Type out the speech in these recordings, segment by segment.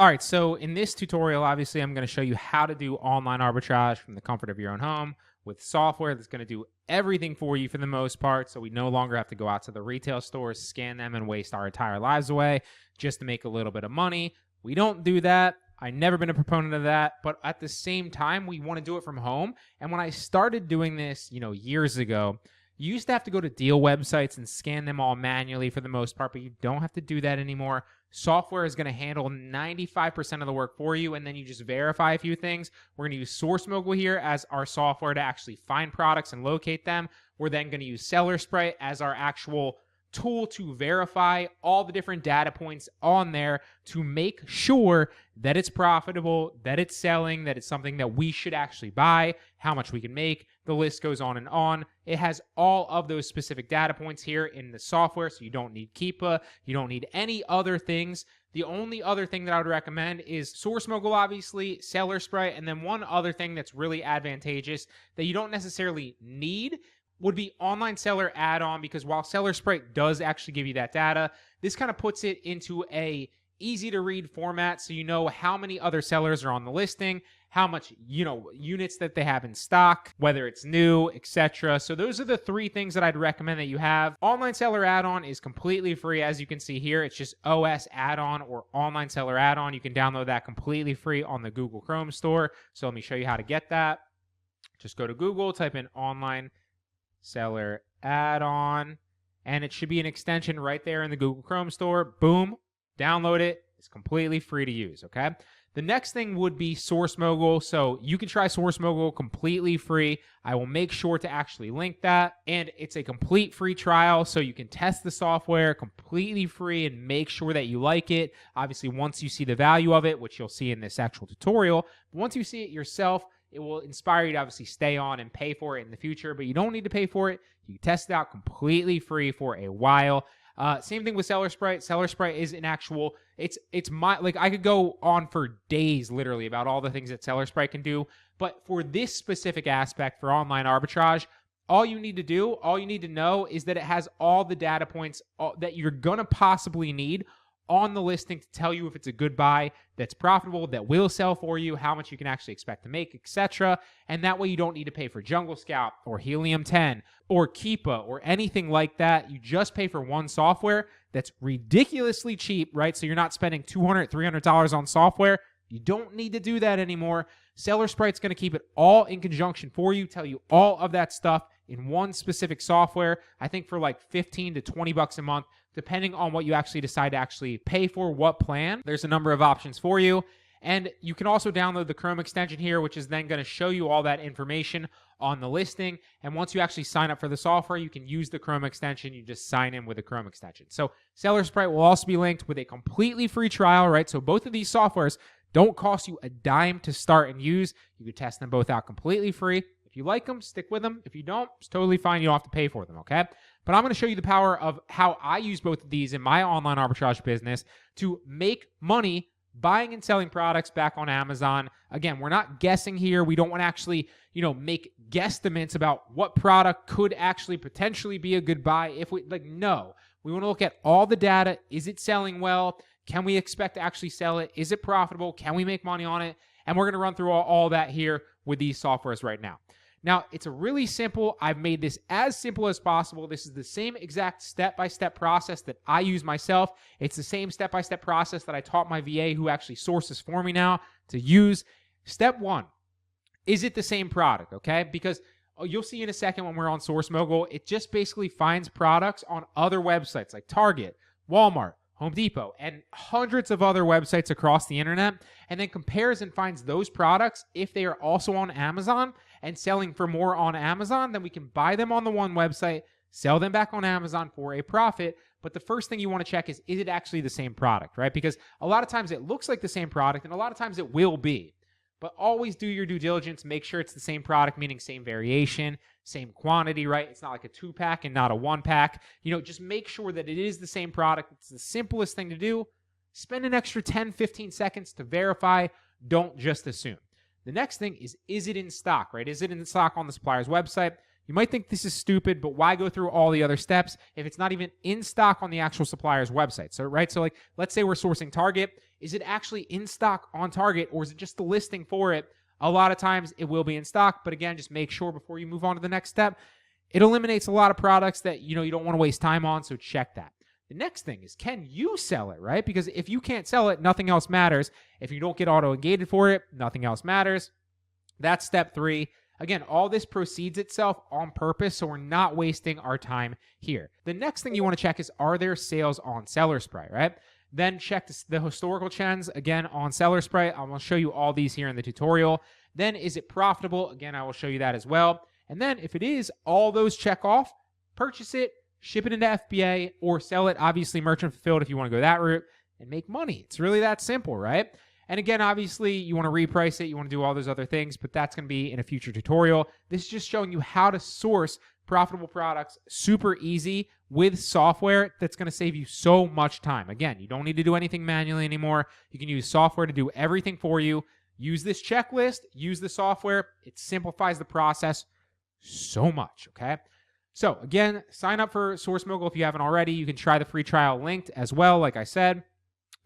All right, so in this tutorial, obviously, I'm going to show you how to do online arbitrage from the comfort of your own home with software that's going to do everything for you for the most part, so we no longer have to go out to the retail stores, scan them, and waste our entire lives away just to make a little bit of money. We don't do that. I've never been a proponent of that, but at the same time, we want to do it from home. And when I started doing this, years ago, you used to have to go to deal websites and scan them all manually for the most part, but you don't have to do that anymore. Software is going to handle 95% of the work for you, and then you just verify a few things. We're going to use SourceMogul here as our software to actually find products and locate them. We're then going to use SellerSprite as our actual tool to verify all the different data points on there to make sure that it's profitable, that it's selling, that it's something that we should actually buy, how much we can make. The list goes on and on. It has all of those specific data points here in the software, so you don't need Keepa, you don't need any other things. The only other thing that I would recommend is SourceMogul, obviously, SellerSprite, and then one other thing that's really advantageous that you don't necessarily need would be Online Seller Add-on, because while SellerSprite does actually give you that data, this kind of puts it into a easy to read format, so you know how many other sellers are on the listing, how much units that they have in stock, whether it's new, etc. So those are the three things that I'd recommend that you have. Online Seller Add-on is completely free, as you can see here. It's just OS Add-on or Online Seller Add-on. You can download that completely free on the Google Chrome store. So let me show you how to get that. Just go to Google, type in Online Seller Add-on, and it should be an extension right there in the Google Chrome store. Boom, download it. It's completely free to use, okay? The next thing would be SourceMogul. So you can try SourceMogul completely free. I will make sure to actually link that. And it's a complete free trial, so you can test the software completely free and make sure that you like it. Obviously, once you see the value of it, which you'll see in this actual tutorial, once you see it yourself, it will inspire you to obviously stay on and pay for it in the future, but you don't need to pay for it. You can test it out completely free for a while. Same thing with SellerSprite. SellerSprite is an actual, it's I could go on for days literally about all the things that SellerSprite can do, but for this specific aspect for online arbitrage, all you need to know is that it has all the data points that you're gonna possibly need on the listing to tell you if it's a good buy, that's profitable, that will sell for you, how much you can actually expect to make, etc. And that way you don't need to pay for Jungle Scout or Helium 10 or Keepa or anything like that. You just pay for one software that's ridiculously cheap, right? So you're not spending $200, $300 on software. You don't need to do that anymore. SellerSprite's going to keep it all in conjunction for you, tell you all of that stuff in one specific software, I think for like 15 to 20 bucks a month, depending on what you actually decide to actually pay for, what plan. There's a number of options for you. And you can also download the Chrome extension here, which is then going to show you all that information on the listing. And once you actually sign up for the software, you can use the Chrome extension. You just sign in with the Chrome extension. So SellerSprite will also be linked with a completely free trial, right? So both of these softwares don't cost you a dime to start and use. You can test them both out completely free. If you like them, stick with them. If you don't, it's totally fine. You don't have to pay for them, okay? But I'm going to show you the power of how I use both of these in my online arbitrage business to make money buying and selling products back on Amazon. Again, we're not guessing here. We don't want to actually, make guesstimates about what product could actually potentially be a good buy. No. We want to look at all the data. Is it selling well? Can we expect to actually sell it? Is it profitable? Can we make money on it? And we're going to run through all that here with these softwares right now. Now, it's a really simple. I've made this as simple as possible. This is the same exact step-by-step process that I use myself. It's the same step-by-step process that I taught my VA, who actually sources for me now, to use. Step one, is it the same product, okay? Because you'll see in a second when we're on SourceMogul, it just basically finds products on other websites like Target, Walmart, Home Depot, and hundreds of other websites across the internet, and then compares and finds those products. If they are also on Amazon and selling for more on Amazon, then we can buy them on the one website, sell them back on Amazon for a profit. But the first thing you want to check is it actually the same product, right? Because a lot of times it looks like the same product, and a lot of times it will be. But always do your due diligence. Make sure it's the same product, meaning same variation, same quantity, right? It's not like a 2-pack and not a 1-pack. Just make sure that it is the same product. It's the simplest thing to do. Spend an extra 10, 15 seconds to verify. Don't just assume. The next thing is it in stock, right? Is it in stock on the supplier's website? You might think this is stupid, but why go through all the other steps if it's not even in stock on the actual supplier's website? So, right? So, let's say we're sourcing Target. is it actually in stock on Target, or is it just the listing for it? A lot of times it will be in stock, but again, just make sure before you move on to the next step. It eliminates a lot of products that you don't want to waste time on, so check that. The next thing is, can you sell it, right? Because if you can't sell it, nothing else matters. If you don't get auto-gated for it, nothing else matters. That's step 3. Again, all this proceeds itself on purpose, so we're not wasting our time here. The next thing you want to check is, are there sales on Seller Spray, right? Then check the historical trends, again, on Seller Spray. I will show you all these here in the tutorial. Then, is it profitable? Again, I will show you that as well. And then, if it is, all those check off, purchase it, ship it into FBA, or sell it, obviously merchant fulfilled if you want to go that route, and make money. It's really that simple, right? And again, obviously, you want to reprice it, you want to do all those other things, but that's going to be in a future tutorial. This is just showing you how to source profitable products super easy with software that's going to save you so much time. Again, you don't need to do anything manually anymore. You can use software to do everything for you. Use this checklist, use the software. It simplifies the process so much, okay? So again, sign up for SourceMogul if you haven't already. You can try the free trial linked as well, like I said.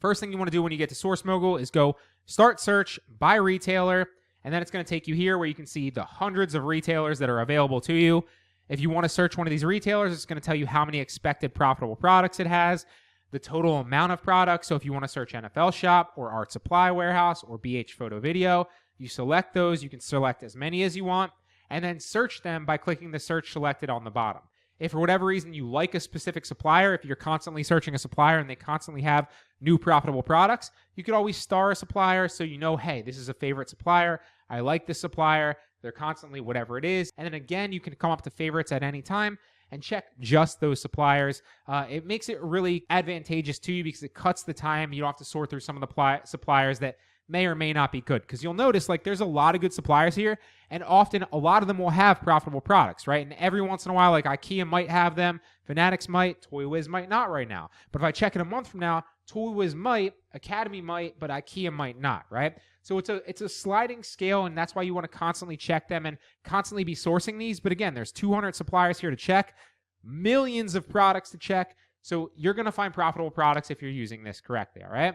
First thing you want to do when you get to SourceMogul is go start search by retailer, and then it's going to take you here where you can see the hundreds of retailers that are available to you. If you want to search one of these retailers, it's going to tell you how many expected profitable products it has, the total amount of products. So if you want to search NFL Shop or Art Supply Warehouse or BH Photo Video, you select those. You can select as many as you want, and then search them by clicking the search selected on the bottom. If for whatever reason you like a specific supplier, if you're constantly searching a supplier and they constantly have new profitable products, you could always star a supplier so you know, hey, this is a favorite supplier. I like this supplier. They're constantly whatever it is. And then again, you can come up to favorites at any time and check just those suppliers. It makes it really advantageous to you because it cuts the time. You don't have to sort through some of the suppliers that may or may not be good, because you'll notice like there's a lot of good suppliers here, and often a lot of them will have profitable products, right? And every once in a while, like IKEA might have them, Fanatics might, Toy Wiz might not right now. But if I check in a month from now, Toy Wiz might, Academy might, but IKEA might not, right? So it's a sliding scale, and that's why you want to constantly check them and constantly be sourcing these. But again, there's 200 suppliers here to check, millions of products to check. So you're going to find profitable products if you're using this correctly, all right?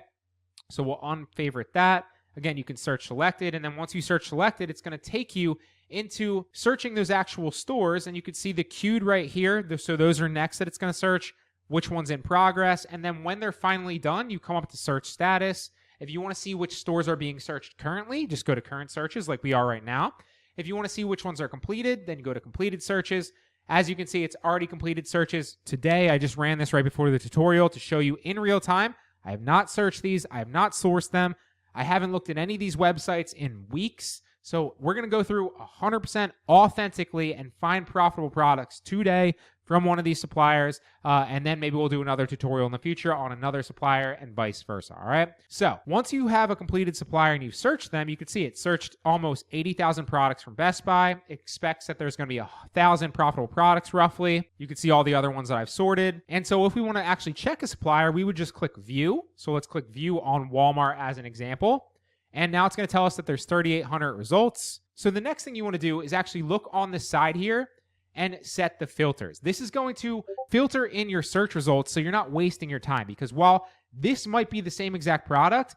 So we'll unfavorite that. Again, you can search selected, and then once you search selected, it's going to take you into searching those actual stores, and you can see the queued right here. So those are next that it's going to search, which one's in progress, and then when they're finally done, you come up to search status. If you want to see which stores are being searched currently, just go to current searches like we are right now. If you want to see which ones are completed, then you go to completed searches. As you can see, it's already completed searches today. I just ran this right before the tutorial to show you in real time. I have not searched these. I have not sourced them. I haven't looked at any of these websites in weeks. So we're going to go through 100% authentically and find profitable products today from one of these suppliers. And then maybe we'll do another tutorial in the future on another supplier and vice versa. All right. So once you have a completed supplier and you've searched them, you can see it searched almost 80,000 products from Best Buy. It expects that there's going to be 1,000 profitable products roughly. You can see all the other ones that I've sorted. And so if we want to actually check a supplier, we would just click view. So let's click view on Walmart as an example. And now it's going to tell us that there's 3,800 results. So the next thing you want to do is actually look on the side here and set the filters. This is going to filter in your search results so you're not wasting your time, because while this might be the same exact product,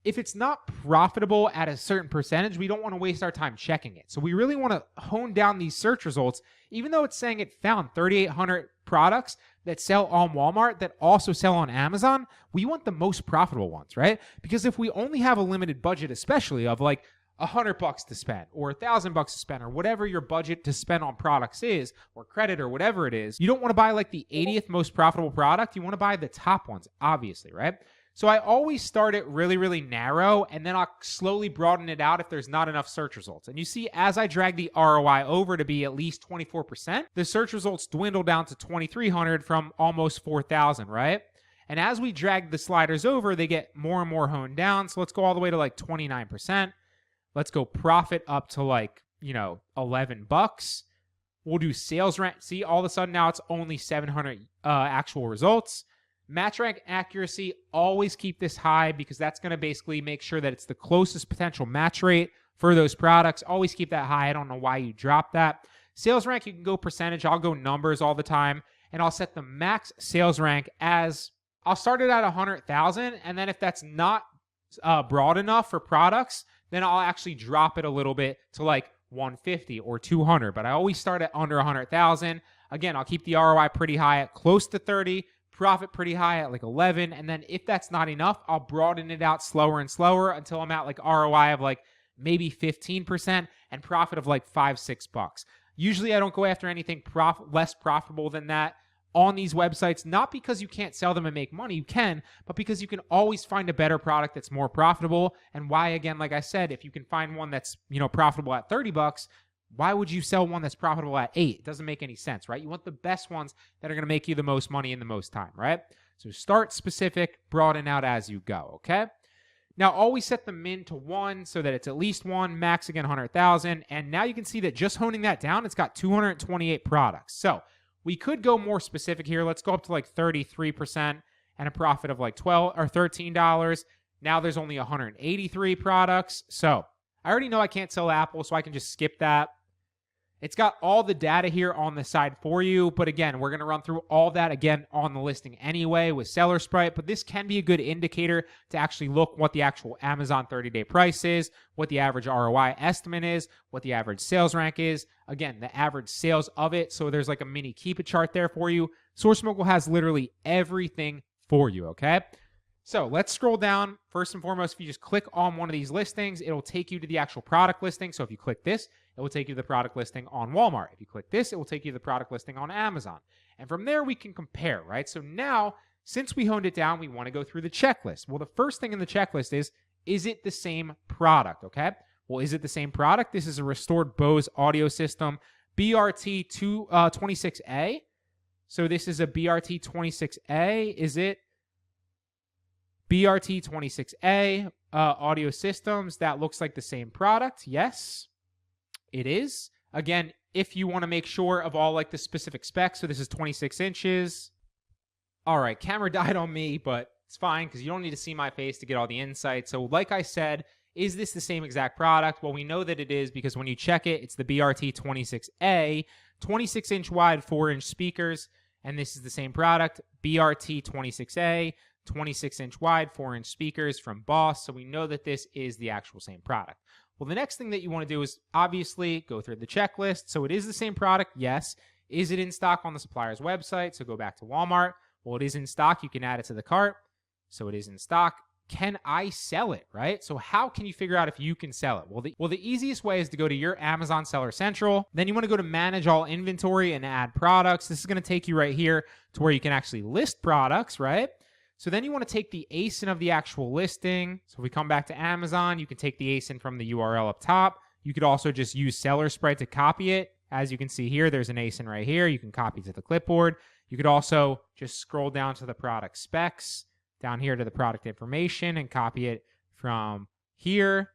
if it's not profitable at a certain percentage, we don't want to waste our time checking it. So we really want to hone down these search results, even though it's saying it found 3,800 products that sell on Walmart that also sell on Amazon. We want the most profitable ones, right? Because if we only have a limited budget, especially of like $100 to spend or $1,000 to spend or whatever your budget to spend on products is, or credit or whatever it is, you don't want to buy like the 80th most profitable product. You want to buy the top ones, obviously, right? So I always start it really, really narrow, and then I'll slowly broaden it out if there's not enough search results. And you see, as I drag the ROI over to be at least 24%, the search results dwindle down to 2,300 from almost 4,000, right? And as we drag the sliders over, they get more and more honed down. So let's go all the way to like 29%. Let's go profit up to like, $11. We'll do sales rank. See, all of a sudden now it's only 700 actual results. Match rank accuracy, always keep this high because that's going to basically make sure that it's the closest potential match rate for those products. Always keep that high. I don't know why you drop that. Sales rank, you can go percentage. I'll go numbers all the time, and I'll set the max sales rank as, I'll start it at 100,000, and then if that's not broad enough for products, then I'll actually drop it a little bit to like 150 or 200. But I always start at under 100,000. Again, I'll keep the ROI pretty high at close to 30, profit pretty high at like 11. And then if that's not enough, I'll broaden it out slower and slower until I'm at like ROI of like maybe 15% and profit of like $5-6. Usually I don't go after anything less profitable than that on these websites, not because you can't sell them and make money, you can, but because you can always find a better product that's more profitable. And why, again, like I said, if you can find one that's, profitable at $30, why would you sell one that's profitable at $8? It doesn't make any sense, right? You want the best ones that are going to make you the most money in the most time, right? So start specific, broaden out as you go, okay? Now, always set the min to 1 so that it's at least 1, max again 100,000. And now you can see that just honing that down, it's got 228 products. So we could go more specific here. Let's go up to like 33% and a profit of like $12 or $13. Now there's only 183 products. So I already know I can't sell Apple, so I can just skip that. It's got all the data here on the side for you. But again, we're going to run through all that again on the listing anyway with Seller Sprite. But this can be a good indicator to actually look what the actual Amazon 30-day price is, what the average ROI estimate is, what the average sales rank is. Again, the average sales of it. So there's like a mini keep it chart there for you. SourceMogul has literally everything for you, okay? So let's scroll down. First and foremost, if you just click on one of these listings, it'll take you to the actual product listing. So if you click this, it will take you to the product listing on Walmart. If you click this, it will take you to the product listing on Amazon. And from there, we can compare, right? So now, since we honed it down, we want to go through the checklist. Well, the first thing in the checklist is it the same product, okay? Well, is it the same product? This is a restored Bose audio system, BRT 26A. So this is a BRT 26A. Is it BRT 26A audio systems? That looks like the same product. Yes, it is. Again, if you want to make sure of all like the specific specs, so this is 26 inches. All right, camera died on me, but it's fine because you don't need to see my face to get all the insight. So like I said, is this the same exact product? Well, we know that it is because when you check it, it's the BRT 26A, 26-inch wide, 4-inch speakers, and this is the same product, BRT 26A, 26-inch wide, 4-inch speakers from Boss. So we know that this is the actual same product. Well, the next thing that you want to do is obviously go through the checklist. So it is the same product, yes. Is it in stock on the supplier's website? So go back to Walmart. Well, it is in stock. You can add it to the cart. So it is in stock. Can I sell it, right? So how can you figure out if you can sell it? Well, the easiest way is to go to your Amazon Seller Central. Then you want to go to Manage All Inventory and Add Products. This is going to take you right here to where you can actually list products, right? So then you want to take the ASIN of the actual listing. So if we come back to Amazon, you can take the ASIN from the URL up top. You could also just use Seller Sprite to copy it. As you can see here, there's an ASIN right here. You can copy to the clipboard. You could also just scroll down to the product specs, down here to the product information, and copy it from here.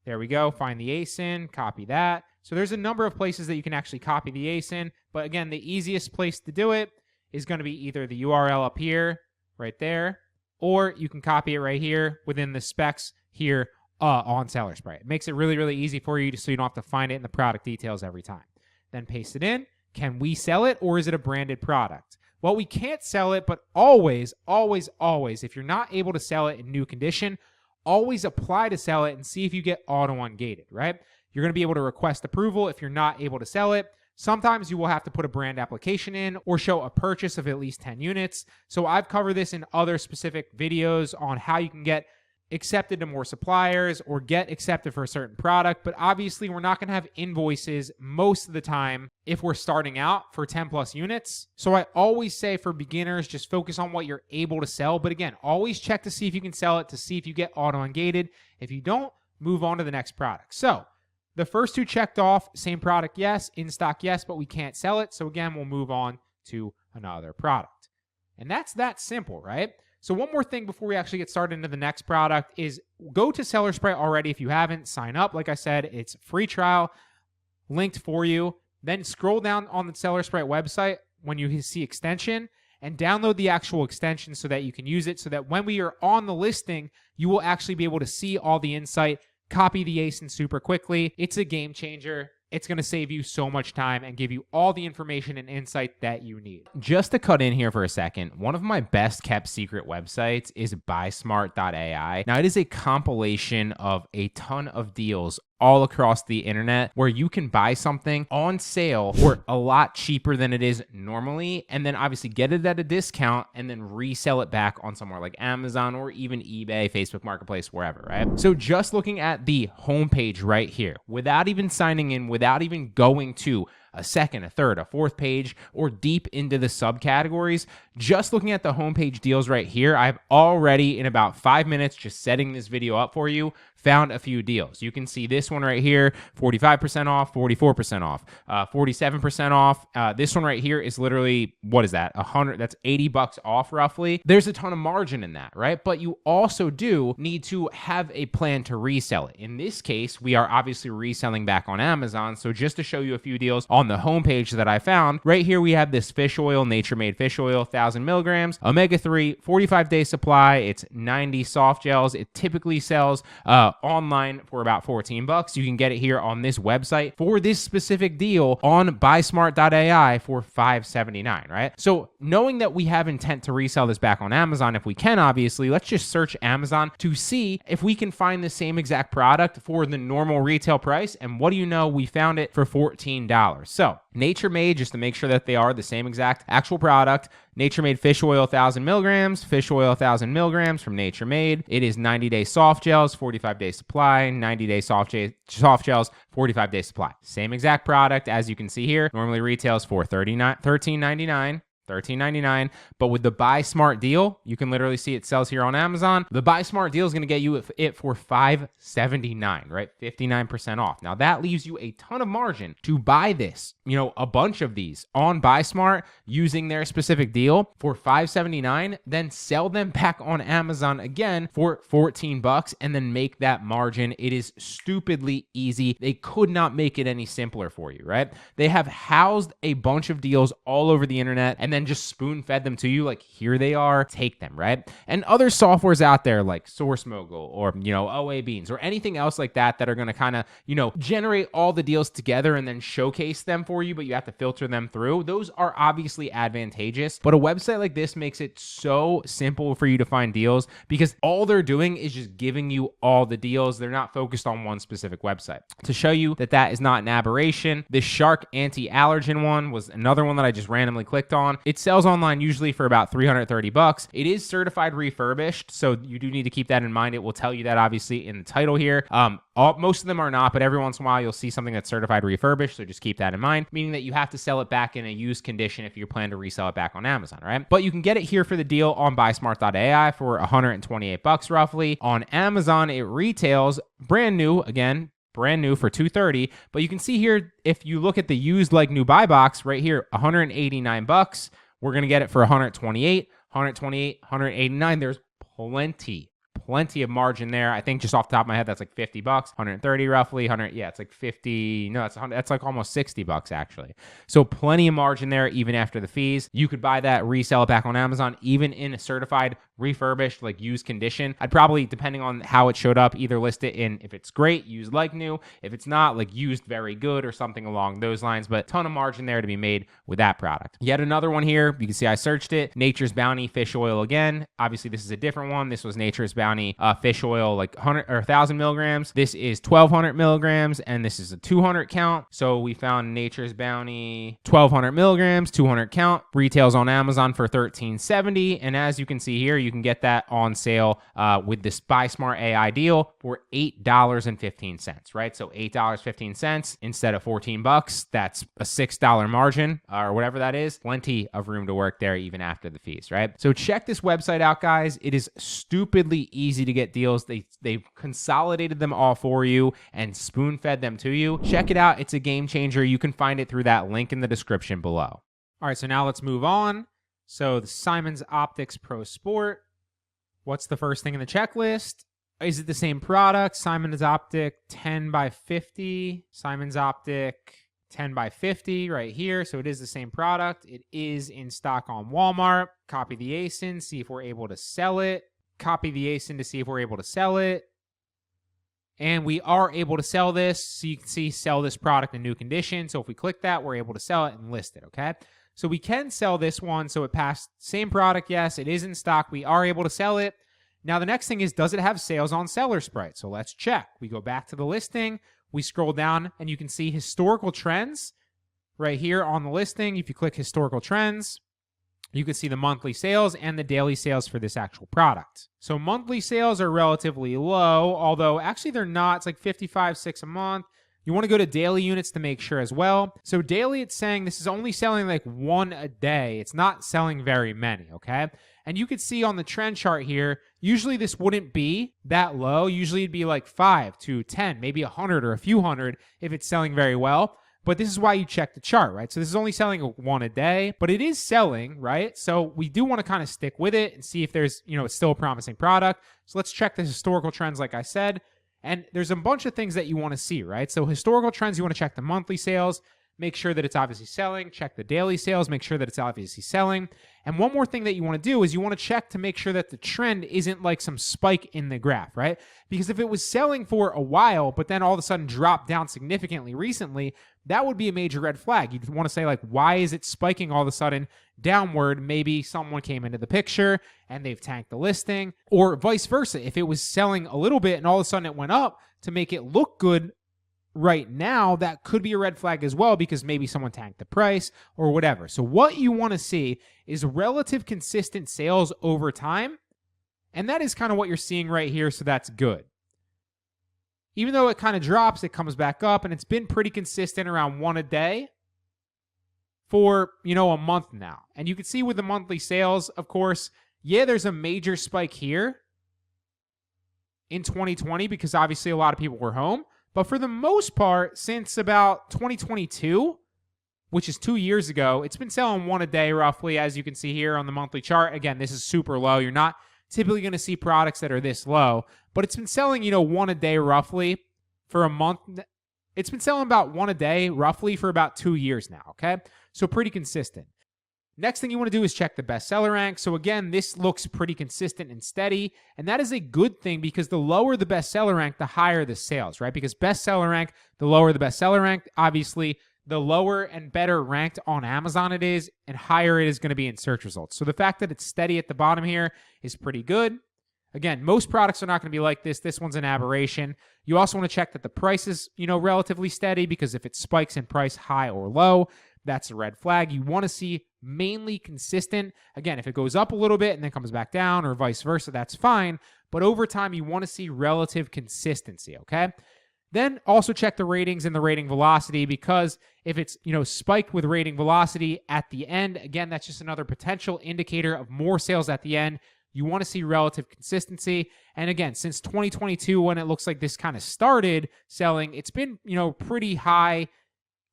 There we go. Find the ASIN, copy that. So there's a number of places that you can actually copy the ASIN. But again, the easiest place to do it is going to be either the URL up here, right there, or you can copy it right here within the specs here on Seller Sprite. It makes it really, really easy for you so you don't have to find it in the product details every time. Then paste it in. Can we sell it, or is it a branded product? Well, we can't sell it, but always, always, always, if you're not able to sell it in new condition, always apply to sell it and see if you get auto ungated, right? You're going to be able to request approval if you're not able to sell it. Sometimes you will have to put a brand application in or show a purchase of at least 10 units. So I've covered this in other specific videos on how you can get accepted to more suppliers or get accepted for a certain product. But obviously, we're not going to have invoices most of the time if we're starting out for 10 plus units. So I always say for beginners, just focus on what you're able to sell. But again, always check to see if you can sell it, to see if you get auto ungated. If you don't, move on to the next product. So the first two checked off, same product, yes, in stock, yes, but we can't sell it. So again, we'll move on to another product. And that's that simple, right? So one more thing before we actually get started into the next product is go to Seller Sprite already if you haven't. Sign up. Like I said, it's free trial linked for you. Then scroll down on the Seller Sprite website when you see extension and download the actual extension so that you can use it, so that when we are on the listing, you will actually be able to see all the insight, copy the ASIN super quickly. It's a game changer. It's going to save you so much time and give you all the information and insight that you need. Just to cut in here for a second, one of my best kept secret websites is BuySmart.ai. Now, it is a compilation of a ton of deals all across the internet where you can buy something on sale for a lot cheaper than it is normally, and then obviously get it at a discount and then resell it back on somewhere like Amazon or even eBay, Facebook Marketplace, wherever, right? So just looking at the homepage right here, without even signing in, without even going to a second, a third, a fourth page, or deep into the subcategories, just looking at the homepage deals right here, I've already, in about 5 minutes, just setting this video up for you, found a few deals. You can see this one right here, 45% off, 44% off, 47% off. This one right here is literally, what is that? 100, that's $80 off roughly. There's a ton of margin in that, right? But you also do need to have a plan to resell it. In this case, we are obviously reselling back on Amazon. So just to show you a few deals on the homepage that I found, right here we have this fish oil, Nature Made fish oil, 1,000 milligrams, omega-3, 45-day supply. It's 90 soft gels. It typically sells online for about $14. You can get it here on this website for this specific deal on BuySmart.ai for $5.79, right? So knowing that we have intent to resell this back on Amazon, if we can, obviously, let's just search Amazon to see if we can find the same exact product for the normal retail price. And what do you know? We found it for $14. So Nature Made, just to make sure that they are the same exact actual product, Nature Made fish oil, 1,000 milligrams, fish oil, 1,000 milligrams from Nature Made. It is 90-day soft gels, 45-day supply, 90-day soft gels, 45-day supply. Same exact product as you can see here. Normally retails for $13.99. But with the BuySmart deal, you can literally see it sells here on Amazon. The BuySmart deal is going to get you it for $5.79, right? 59% off. Now that leaves you a ton of margin to buy this, a bunch of these on BuySmart using their specific deal for $5.79, then sell them back on Amazon again for $14 and then make that margin. It is stupidly easy. They could not make it any simpler for you, right? They have housed a bunch of deals all over the internet and then just spoon fed them to you. Like, here they are, take them, right? And other softwares out there like SourceMogul or, OA Beans or anything else like that are going to kind of, generate all the deals together and then showcase them for you, but you have to filter them through. Those are obviously advantageous, but a website like this makes it so simple for you to find deals because all they're doing is just giving you all the deals. They're not focused on one specific website. To show you that that is not an aberration, this Shark anti-allergen one was another one that I just randomly clicked on. It sells online usually for about $330. It is certified refurbished, so you do need to keep that in mind. It will tell you that obviously in the title here. Most of them are not, but every once in a while you'll see something that's certified refurbished, so just keep that in mind, meaning that you have to sell it back in a used condition if you plan to resell it back on Amazon, right? But you can get it here for the deal on BuySmart.ai for $128 roughly. On Amazon, it retails brand new, again, brand new for $230, but you can see here, if you look at the used like new buy box right here, $189. We're going to get it for $128, $189. There's plenty of margin there. I think just off the top of my head, that's like $50, $130 roughly, it's like 50. No, that's like almost $60 actually. So plenty of margin there, even after the fees. You could buy that, resell it back on Amazon, even in a certified refurbished, like used condition. I'd probably, depending on how it showed up, either list it in, if it's great, used like new. If it's not, like used very good or something along those lines, but ton of margin there to be made with that product. Yet another one here, you can see I searched it, Nature's Bounty fish oil again. Obviously this is a different one. This was Nature's Bounty fish oil, like 100 or 1,000 milligrams. This is 1,200 milligrams, and this is a 200 count. So we found Nature's Bounty 1,200 milligrams, 200 count, retails on Amazon for $13.70. And as you can see here, you can get that on sale with this BuySmart AI deal for $8.15, right? So $8.15 instead of $14. That's a $6 margin or whatever that is. Plenty of room to work there even after the fees, right? So check this website out, guys. It is stupidly easy to get deals. They've consolidated them all for you and spoon-fed them to you. Check it out. It's a game changer. You can find it through that link in the description below. All right, so now let's move on. So the Simon's Optics Pro Sport. What's the first thing in the checklist? Is it the same product? Simon's Optic 10 by 50. Simon's Optic 10 by 50 right here. So it is the same product. It is in stock on Walmart. Copy the ASIN, see if we're able to sell it. Copy the ASIN to see if we're able to sell it. And we are able to sell this. So you can see sell this product in new condition. So if we click that, we're able to sell it and list it, okay? So we can sell this one. So it passed same product. Yes, it is in stock. We are able to sell it. Now the next thing is, does it have sales on Seller Sprite? So let's check. We go back to the listing. We scroll down and you can see historical trends right here on the listing. If you click historical trends, you can see the monthly sales and the daily sales for this actual product. So monthly sales are relatively low, although actually they're not. It's like 55, 6 a month. You want to go to daily units to make sure as well. So daily, it's saying this is only selling like 1 a day. It's not selling very many, okay? And you could see on the trend chart here, usually this wouldn't be that low. Usually it'd be like 5 to 10, maybe 100 or a few hundred if it's selling very well. But this is why you check the chart, right? So this is only selling 1 a day, but it is selling, right? So we do want to kind of stick with it and see if there's, it's still a promising product. So let's check the historical trends, like I said. And there's a bunch of things that you want to see, right? So historical trends, you want to check the monthly sales, make sure that it's obviously selling, check the daily sales, make sure that it's obviously selling. And one more thing that you want to do is you want to check to make sure that the trend isn't like some spike in the graph, right? Because if it was selling for a while, but then all of a sudden dropped down significantly recently, that would be a major red flag. You'd want to say, like, why is it spiking all of a sudden downward? Maybe someone came into the picture and they've tanked the listing, or vice versa. If it was selling a little bit and all of a sudden it went up to make it look good right now, that could be a red flag as well, because maybe someone tanked the price or whatever. So what you want to see is relative consistent sales over time. And that is kind of what you're seeing right here. So that's good. Even though it kind of drops, it comes back up, and it's been pretty consistent around 1 a day for, a month now. And you can see with the monthly sales, of course, yeah, there's a major spike here in 2020 because obviously a lot of people were home. But for the most part, since about 2022, which is 2 years ago, it's been selling 1 a day roughly, as you can see here on the monthly chart. Again, this is super low. You're not typically going to see products that are this low, but it's been selling, 1 a day roughly for a month. It's been selling about 1 a day roughly for about 2 years now, okay? So pretty consistent. Next thing you want to do is check the bestseller rank. So again, this looks pretty consistent and steady, and that is a good thing because the lower the bestseller rank, the higher the sales, right? Because bestseller rank, the lower the bestseller rank, obviously, the lower and better ranked on Amazon it is, and higher it is going to be in search results. So the fact that it's steady at the bottom here is pretty good. Again, most products are not going to be like this. This one's an aberration. You also want to check that the price is, relatively steady, because if it spikes in price high or low, that's a red flag. You want to see mainly consistent. Again, if it goes up a little bit and then comes back down or vice versa, that's fine. But over time, you want to see relative consistency, okay? Then also check the ratings and the rating velocity, because if it's, spiked with rating velocity at the end, again, that's just another potential indicator of more sales at the end. You want to see relative consistency. And again, since 2022, when it looks like this kind of started selling, it's been, pretty high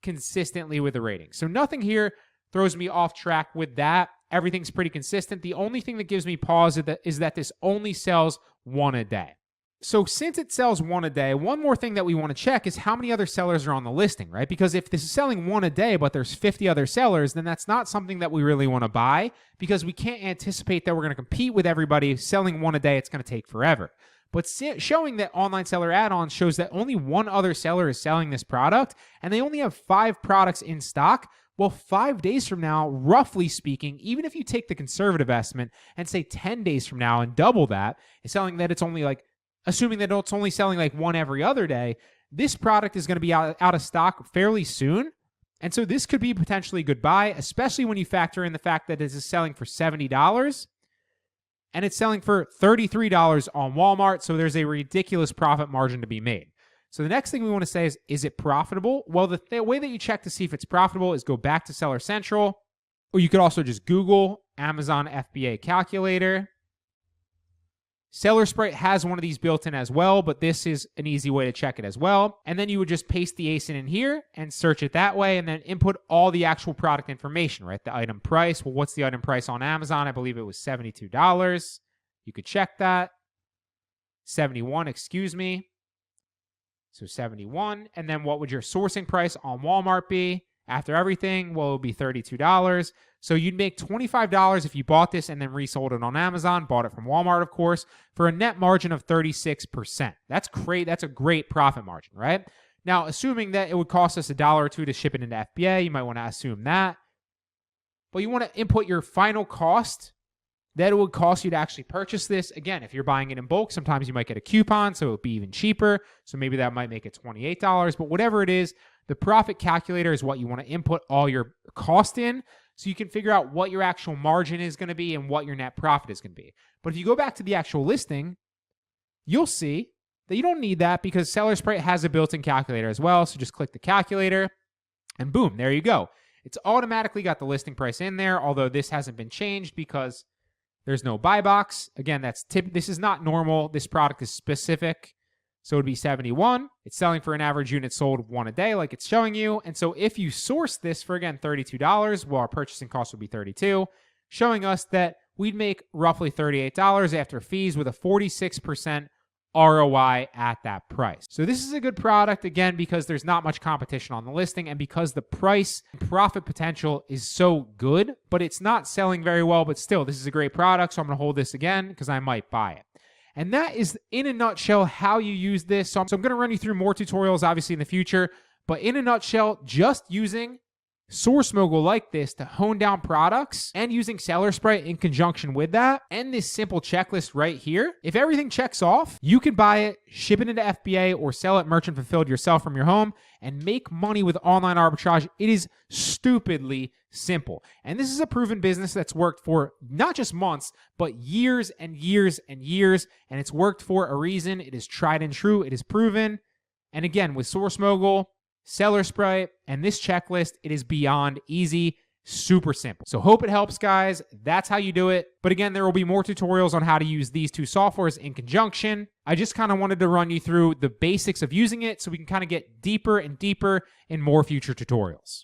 consistently with the ratings. So nothing here throws me off track with that. Everything's pretty consistent. The only thing that gives me pause is that this only sells 1 a day. So since it sells 1 a day, one more thing that we want to check is how many other sellers are on the listing, right? Because if this is selling 1 a day, but there's 50 other sellers, then that's not something that we really want to buy, because we can't anticipate that we're going to compete with everybody. Selling 1 a day, it's going to take forever. But showing that online seller add-ons shows that only 1 other seller is selling this product, and they only have 5 products in stock. Well, 5 days from now, roughly speaking, even if you take the conservative estimate and say 10 days from now and double that, is selling that it's only like, assuming that it's only selling like 1 every other day, this product is going to be out of stock fairly soon. And so this could be potentially a good buy, especially when you factor in the fact that this is selling for $70 and it's selling for $33 on Walmart. So there's a ridiculous profit margin to be made. So the next thing we want to say is it profitable? Well, the way that you check to see if it's profitable is go back to Seller Central, or you could also just Google Amazon FBA calculator. Seller Sprite has one of these built in as well, but this is an easy way to check it as well. And then you would just paste the ASIN in here and search it that way, and then input all the actual product information, right? The item price. Well, what's the item price on Amazon? I believe it was $72. You could check that. 71, excuse me. So 71. And then what would your sourcing price on Walmart be? After everything, well, it would be $32. So you'd make $25 if you bought this and then resold it on Amazon, bought it from Walmart, of course, for a net margin of 36%. That's great. That's a great profit margin, right? Now, assuming that it would cost us $1 or $2 to ship it into FBA, you might want to assume that. But you want to input your final cost that it would cost you to actually purchase this. Again, if you're buying it in bulk, sometimes you might get a coupon, so it would be even cheaper. So maybe that might make it $28. But whatever it is, the profit calculator is what you want to input all your cost in, so you can figure out what your actual margin is going to be and what your net profit is going to be. But if you go back to the actual listing, you'll see that you don't need that because SellerSprite has a built-in calculator as well. So just click the calculator and boom, there you go. It's automatically got the listing price in there, although this hasn't been changed because there's no buy box. Again, this is not normal. This product is specific. So it would be 71. It's selling for an average unit sold 1 a day like it's showing you. And so if you source this for, again, $32, well, our purchasing cost would be $32, showing us that we'd make roughly $38 after fees with a 46% ROI at that price. So this is a good product, again, because there's not much competition on the listing and because the price and profit potential is so good, but it's not selling very well, but still, this is a great product. So I'm going to hold this again because I might buy it. And that is, in a nutshell, how you use this. So I'm going to run you through more tutorials, obviously, in the future. But in a nutshell, just using SourceMogul like this to hone down products and using SellerSprite in conjunction with that and this simple checklist right here, if everything checks off, you can buy it, ship it into FBA, or sell it merchant fulfilled yourself from your home and make money with online arbitrage. It is stupidly simple. And this is a proven business that's worked for not just months, but years and years and years. And it's worked for a reason. It is tried and true. It is proven. And again, with SourceMogul, SellerSprite, and this checklist, it is beyond easy, super simple. So hope it helps, guys. That's how you do it. But again, there will be more tutorials on how to use these two softwares in conjunction. I just kind of wanted to run you through the basics of using it so we can kind of get deeper and deeper in more future tutorials.